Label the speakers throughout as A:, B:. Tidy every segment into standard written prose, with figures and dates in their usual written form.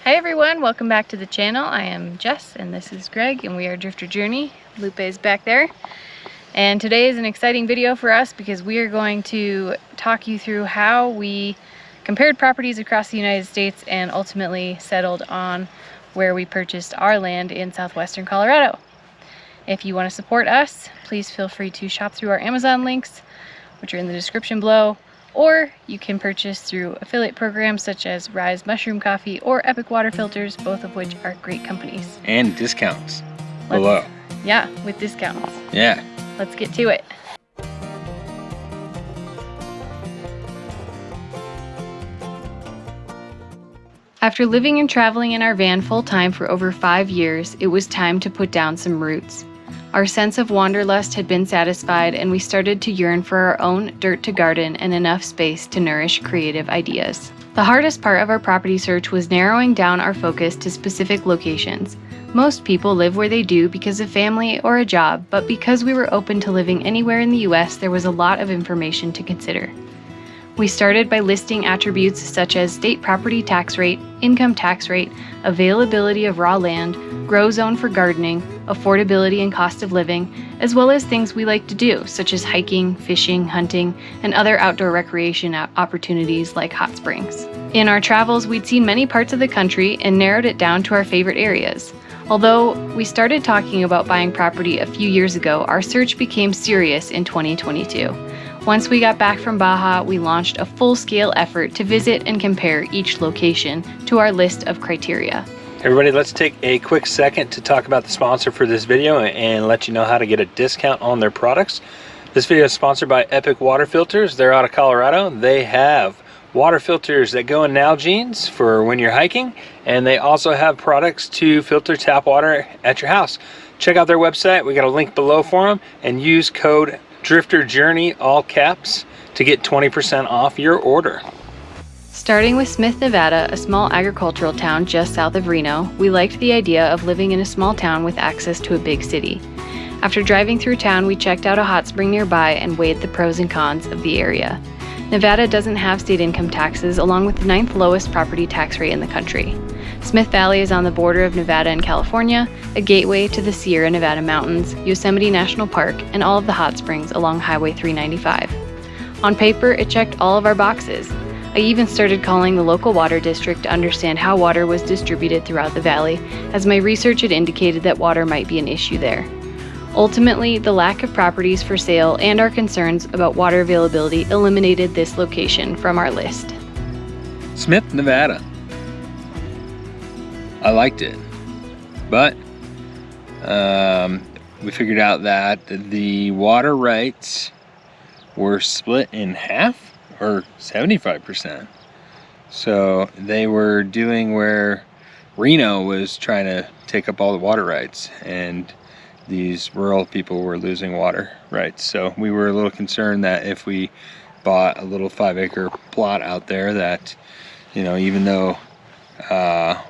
A: Hi everyone, welcome back to the channel. I am Jess and this is Greg and we are Drifter Journey. Lupe is back there. And today is an exciting video for us because we are going to talk you through how we compared properties across the United States and ultimately settled on where we purchased our land in southwestern Colorado. If you want to support us, please feel free to shop through our Amazon links, which are in the description below. Or you can purchase through affiliate programs such as Rise Mushroom Coffee or Epic Water Filters, both of which are great companies.
B: And discounts below.
A: Yeah, with discounts.
B: Yeah.
A: Let's get to it. After living and traveling in our van full-time for over 5 years, it was time to put down some roots. Our sense of wanderlust had been satisfied and we started to yearn for our own dirt to garden and enough space to nourish creative ideas. The hardest part of our property search was narrowing down our focus to specific locations. Most people live where they do because of family or a job, but because we were open to living anywhere in the US, there was a lot of information to consider. We started by listing attributes such as state property tax rate, income tax rate, availability of raw land, grow zone for gardening, affordability and cost of living, as well as things we like to do, such as hiking, fishing, hunting, and other outdoor recreation opportunities like hot springs. In our travels, we'd seen many parts of the country and narrowed it down to our favorite areas. Although we started talking about buying property a few years ago, our search became serious in 2022. Once we got back from Baja, we launched a full-scale effort to visit and compare each location to our list of criteria.
B: Everybody, let's take a quick second to talk about the sponsor for this video and let you know how to get a discount on their products. This video is sponsored by Epic Water Filters. They're out of Colorado. They have water filters that go in Nalgene's for when you're hiking, and they also have products to filter tap water at your house. Check out their website. We got a link below for them, and use code DRIFTERJOURNEY, all caps, to get 20% off your order.
A: Starting with Smith, Nevada, a small agricultural town just south of Reno, we liked the idea of living in a small town with access to a big city. After driving through town, we checked out a hot spring nearby and weighed the pros and cons of the area. Nevada doesn't have state income taxes, along with the 9th lowest property tax rate in the country. Smith Valley is on the border of Nevada and California, a gateway to the Sierra Nevada mountains, Yosemite National Park, and all of the hot springs along Highway 395. On paper, it checked all of our boxes. I even started calling the local water district to understand how water was distributed throughout the valley, as my research had indicated that water might be an issue there. Ultimately, the lack of properties for sale and our concerns about water availability eliminated this location from our list.
B: Smith, Nevada. I liked it, but we figured out that the water rights were split in half, or 75%. So they were doing where Reno was trying to take up all the water rights, and these rural people were losing water rights. So we were a little concerned that if we bought a little 5-acre plot out there, that, you know, even though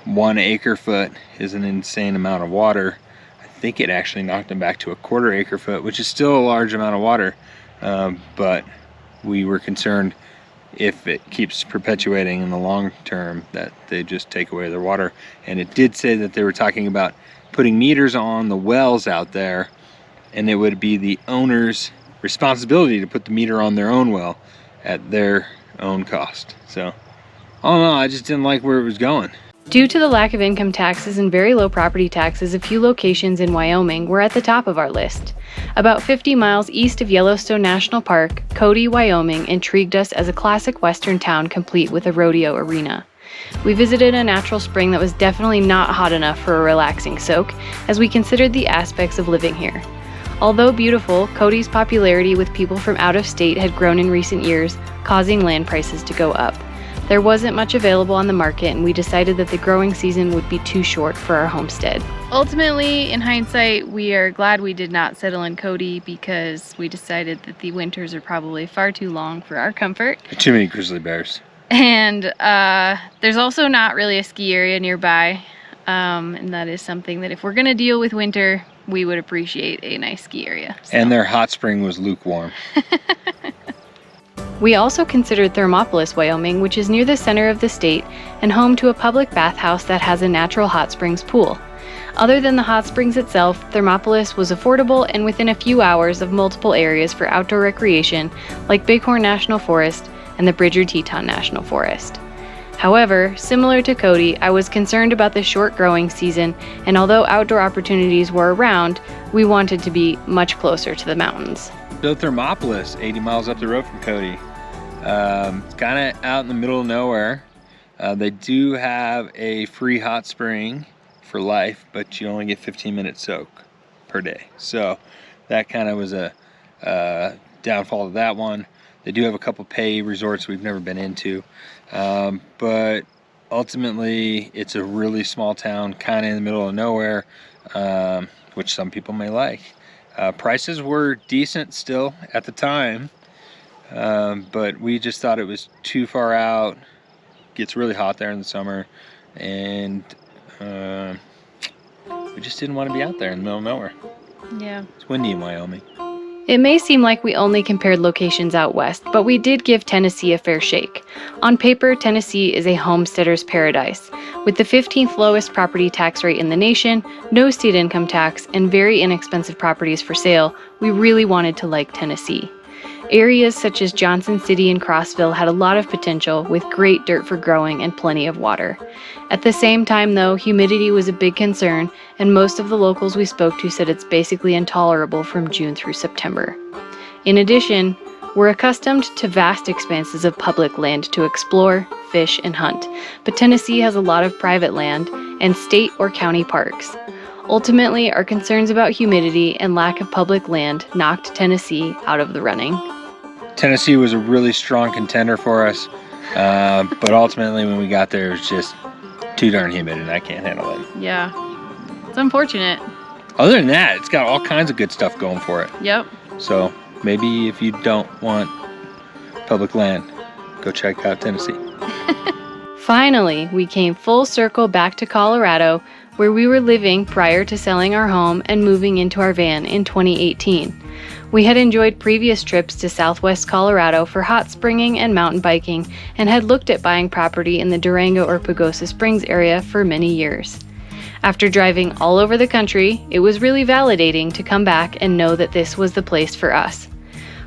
B: 1 acre foot is an insane amount of water, I think it actually knocked them back to a 1/4 acre foot, which is still a large amount of water, but we were concerned if it keeps perpetuating in the long term that they just take away their water. And it did say that they were talking about putting meters on the wells out there, and it would be the owner's responsibility to put the meter on their own well at their own cost. So I don't know, I just didn't like where it was going.
A: Due to the lack of income taxes and very low property taxes, a few locations in Wyoming were at the top of our list. About 50 miles east of Yellowstone National Park, Cody, Wyoming intrigued us as a classic western town complete with a rodeo arena. We visited a natural spring that was definitely not hot enough for a relaxing soak, as we considered the aspects of living here. Although beautiful, Cody's popularity with people from out of state had grown in recent years, causing land prices to go up. There wasn't much available on the market, and we decided that the growing season would be too short for our homestead. Ultimately, in hindsight, we are glad we did not settle in Cody because we decided that the winters are probably far too long for our comfort.
B: Too many grizzly bears.
A: And there's also not really a ski area nearby, and that is something that if we're gonna deal with winter, we would appreciate a nice ski area. So.
B: And their hot spring was lukewarm.
A: We also considered Thermopolis, Wyoming, which is near the center of the state and home to a public bathhouse that has a natural hot springs pool. Other than the hot springs itself, Thermopolis was affordable and within a few hours of multiple areas for outdoor recreation like Bighorn National Forest and the Bridger-Teton National Forest. However, similar to Cody, I was concerned about the short growing season, and although outdoor opportunities were around, we wanted to be much closer to the mountains.
B: So Thermopolis, 80 miles up the road from Cody. It's kind of out in the middle of nowhere. They do have a free hot spring for life, but you only get 15-minute soak per day. So that kind of was a downfall of that one. They do have a couple pay resorts we've never been into, but ultimately it's a really small town, kind of in the middle of nowhere, which some people may like. Prices were decent still at the time, but we just thought it was too far out. Gets really hot there in the summer, and we just didn't want to be out there in the middle of nowhere.
A: Yeah.
B: It's windy in Wyoming.
A: It may seem like we only compared locations out west, but we did give Tennessee a fair shake. On paper, Tennessee is a homesteader's paradise. With the 15th lowest property tax rate in the nation, no state income tax, and very inexpensive properties for sale, we really wanted to like Tennessee. Areas such as Johnson City and Crossville had a lot of potential with great dirt for growing and plenty of water. At the same time though, humidity was a big concern, and most of the locals we spoke to said it's basically intolerable from June through September. In addition, we're accustomed to vast expanses of public land to explore, fish, and hunt, but Tennessee has a lot of private land and state or county parks. Ultimately, our concerns about humidity and lack of public land knocked Tennessee out of the running.
B: Tennessee was a really strong contender for us, but ultimately when we got there, it was just too darn humid and I can't handle it.
A: Yeah, it's unfortunate.
B: Other than that, it's got all kinds of good stuff going for it.
A: Yep.
B: So maybe if you don't want public land, go check out Tennessee.
A: Finally, we came full circle back to Colorado, where we were living prior to selling our home and moving into our van in 2018. We had enjoyed previous trips to Southwest Colorado for hot springing and mountain biking and had looked at buying property in the Durango or Pagosa Springs area for many years. After driving all over the country, it was really validating to come back and know that this was the place for us.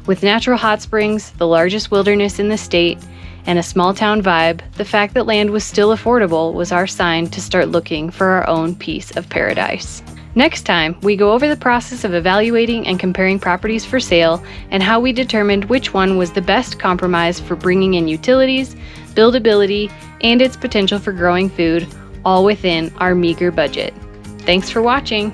A: With natural hot springs, the largest wilderness in the state, and a small town vibe, the fact that land was still affordable was our sign to start looking for our own piece of paradise. Next time, we go over the process of evaluating and comparing properties for sale and how we determined which one was the best compromise for bringing in utilities, buildability, and its potential for growing food, all within our meager budget. Thanks for watching.